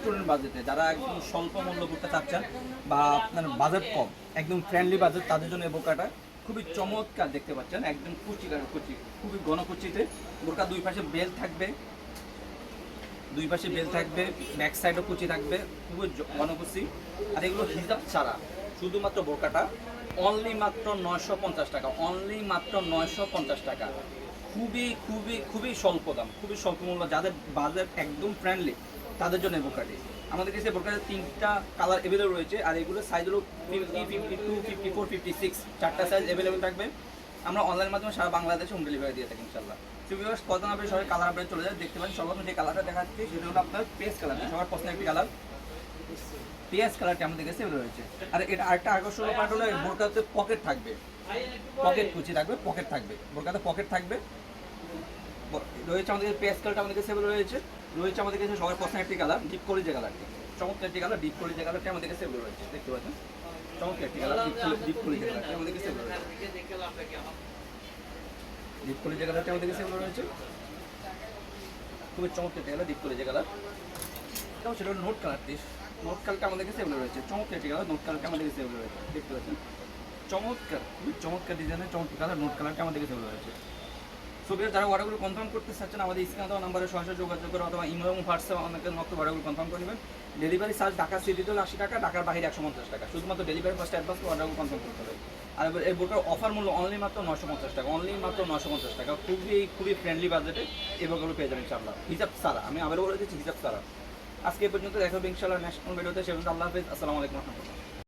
Student বাজেটে যারা একদম স্বল্প মূল্য বোরকা চাচ্ছেন বা আপনার বাজেট কম, একদম ফ্রেন্ডলি বাজেট, তাদের জন্য এই বোরকাটা খুবই চমৎকার দেখতে পাচ্ছেন। একদম কুচি কুচি, খুবই ঘন কুচিতে বোরকা, দুই পাশে বেল থাকবে, দুই পাশে বেল থাকবে, ব্যাক সাইডও কুচি থাকবে, খুবই ঘন কুচি। আর এগুলো হিজাব ছাড়া শুধুমাত্র বোরকাটা অনলি মাত্র 950 টাকা, অনলি মাত্র 950 টাকা। খুবই খুবই খুবই স্বল্প দাম, খুবই স্বল্প মূল্য। যাদের বাজেট একদম ফ্রেন্ডলি তাদের জন্য এই বোরকাটি। আমাদের কাছে বোরকার 3টা কালার অ্যাভেলেবল রয়েছে, আর এগুলো সাইজ হলো 50, 52, 54, 56, 4টা সাইজ অ্যাভেলেবল থাকবে। আমরা অনলাইনের মাধ্যমে সারা বাংলাদেশে হোম ডেলিভারি দিয়ে থাকি ইনশাল্লাহ। ভিউয়ার্স, কত না সবাই কালার আপডেট চলে যায়, দেখতে পাচ্ছেন। সর্বপ্রথম যে কালারটা দেখাচ্ছি সেটা হলো আপনার পেস্ট কালার, সবার পছন্দের একটি কালার। পেঁয়াজ কালারটি আমাদের কাছে রয়েছে। আর এটা আরেকটা আকর্ষণীয় পার্ট হলো বোরকাতে পকেট থাকবে, পকেট কুচি থাকবে, পকেট থাকবে, বোরকাতে পকেট থাকবে রয়েছে। আমাদের পেঁয়াজ কালারটা আমাদের কাছে রয়েছে। রয়েছে আমাদের কাছে সবার পছন্দের একটি কালার, ডিপ কলিজা কালারটি, চমৎকার একটি কালার, ডিপ কলিজা কালারটি আমাদের কাছে রয়েছে। দেখতে পাচ্ছেন চমৎকার একটি কালার, ডিপ কলিজা কালারটি আমাদের কাছে রয়েছে। ডিপ কলিজা কালারটি আমাদের কাছে রয়েছে, খুবই চমৎকার একটি কালার, ডিপ কলিজা কালার। এবং সেটা হলো নোট কালারটি, নোট কালারটা আমাদের কাছে এগুলো রয়েছে। চমৎকার একটি কালার, নোট কালারটা আমাদের কাছে এগুলো রয়েছে। দেখতে পাচ্ছেন চমৎকার, খুবই চমৎকার ডিজাইনের চমৎকার কালার, নোট কালারটা আমাদের কাছে এগুলো রয়েছে। সো যারা অর্ডারগুলো কনফার্ম করতে চাচ্ছেন আমাদের স্ক্রিনে দেওয়া নাম্বারে সরাসরি যোগাযোগ করে অথবা ইমেল এবং হোয়াটসঅ্যাপ আমাদের মতো অর্ডারগুলো কনফার্ম করে নেবেন। ডেলিভারি চার্জ ঢাকা সিটিতে হলো 80 টাকা, ঢাকার বাইরে 150 টাকা। শুধুমাত্র ডেলিভারি ফার্স্ট অ্যাডভান্স করে অর্ডারগুলো কনফার্ম করতে হবে। আর এই বোরকার অফার মূল্য অনলি মাত্র 950 টাকা, অনলি মাত্র 950 টাকা। খুবই খুবই ফ্রেন্ডলি বাজেটে এই বোরকাগুলো পেয়ে যাবেন ইনশাআল্লাহ, হিজাব ছাড়া। আমি আবারও বলে দিচ্ছি, হিজাব ছাড়া। আজকে এই পর্যন্ত দেখা হবে ইনশাআল্লাহ ন্যাশনাল ভিডিওতে। সে পর্যন্ত আল্লাহ হাফেজ, আসসালামু আলাইকুম রহমতুল্লাহ।